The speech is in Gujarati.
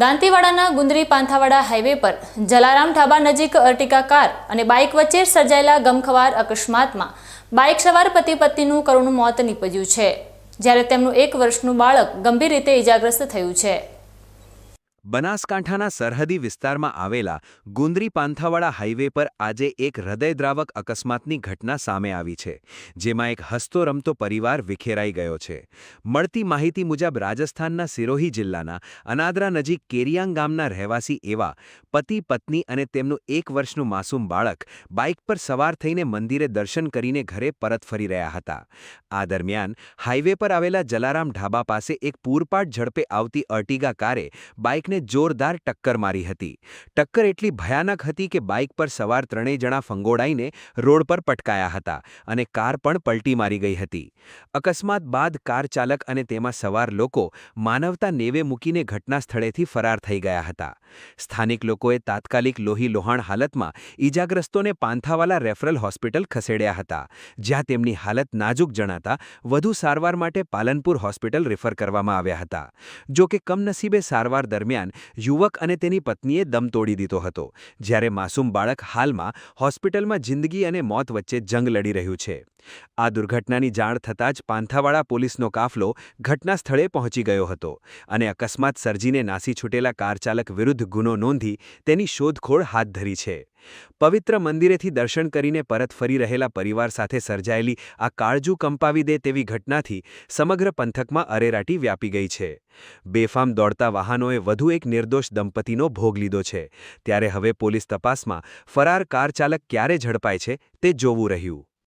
દાંતીવાડાના ગુંદરી પાંથાવાડા હાઈવે પર જલારામ ઢાબા નજીક અર્ટિગા કાર અને બાઇક વચ્ચે સર્જાયેલા ગમખ્વાર અકસ્માતમાં બાઇક સવાર પતિ પત્નીનું કરુણ મોત નીપજ્યું છે, જ્યારે તેમનું 1 વર્ષનું બાળક ગંભીર રીતે ઇજાગ્રસ્ત થયું છે। બનાસકાંઠાના સરહદી વિસ્તારમાં આવેલા ગુંદરી પાંથાવાડા હાઈવે પર આજે એક હૃદયદ્રાવક અકસ્માતની ઘટના સામે આવી છે, જેમાં એક હસતો રમતો પરિવાર વિખેરાઈ ગયો છે। મળતી માહિતી મુજબ રાજસ્થાનના સિરોહી જિલ્લાના અનાદરા નજીક કેરિયાંગ ગામના રહેવાસી એવા પતિ પત્ની અને તેમનું 1 વર્ષનું માસૂમ બાળક બાઇક પર સવાર થઈને મંદિરે દર્શન કરીને ઘરે પરત ફરી રહ્યા હતા। આ દરમિયાન હાઈવે પર આવેલા જલારામ ઢાબા પાસે એક પૂરપાટ ઝડપે આવતી અર્ટિગા કારે બાઇકને જોરદાર ટક્કર મારી હતી। ટક્કર એટલી ભયાનક હતી કે બાઇક પર સવાર 3 જણા ફંગોળાઈને રોડ પર પટકાયા હતા અને કાર પણ પલટી મારી ગઈ હતી। અકસ્માત બાદ કાર ચાલક અને તેમાં સવાર લોકો માનવતા નેવે મૂકીને ઘટના સ્થળેથી ફરાર થઈ ગયા હતા। સ્થાનિક લોકોએ તાત્કાલિક લોહીલોહાણ હાલતમાં ઇજાગ્રસ્તોને પાંથાવાલા રેફરલ હોસ્પિટલ ખસેડ્યા હતા, જ્યાં તેમની હાલત નાજુક જણાતા વધુ સારવાર માટે પાલનપુર હોસ્પિટલ રેફર કરવામાં આવ્યા હતા। જો કે કમનસીબે સારવાર દરમિયાન યુવક અને તેની પત્નીએ દમ તોડી દીધો હતો, જ્યારે માસૂમ બાળક હાલમાં હોસ્પિટલમાં જિંદગી અને મોત વચ્ચે જંગ લડી રહ્યું છે। આ દુર્ઘટનાની જાણ થતાં જ પાંથાવાડા પોલીસનો કાફલો ઘટના સ્થળે પહોંચી ગયો હતો અને અકસ્માત સર્જીને નાસી છૂટેલા કારચાલક વિરુદ્ધ ગુનો નોંધી તેની શોધખોળ હાથ ધરી છે। પવિત્ર મંદિરેથી દર્શન કરીને પરત ફરી રહેલા પરિવાર સાથે સર્જાયેલી આ કાળજું કંપાવી દે તેવી ઘટનાથી સમગ્ર પંથકમાં અરેરાટી વ્યાપી ગઈ છે। બેફામ દોડતા વાહનોએ વધુ એક નિર્દોષ દંપતીનો ભોગ લીધો છે, ત્યારે હવે પોલીસ તપાસમાં ફરાર કાર ચાલક ક્યારે ઝડપાય છે તે જોવું રહ્યું।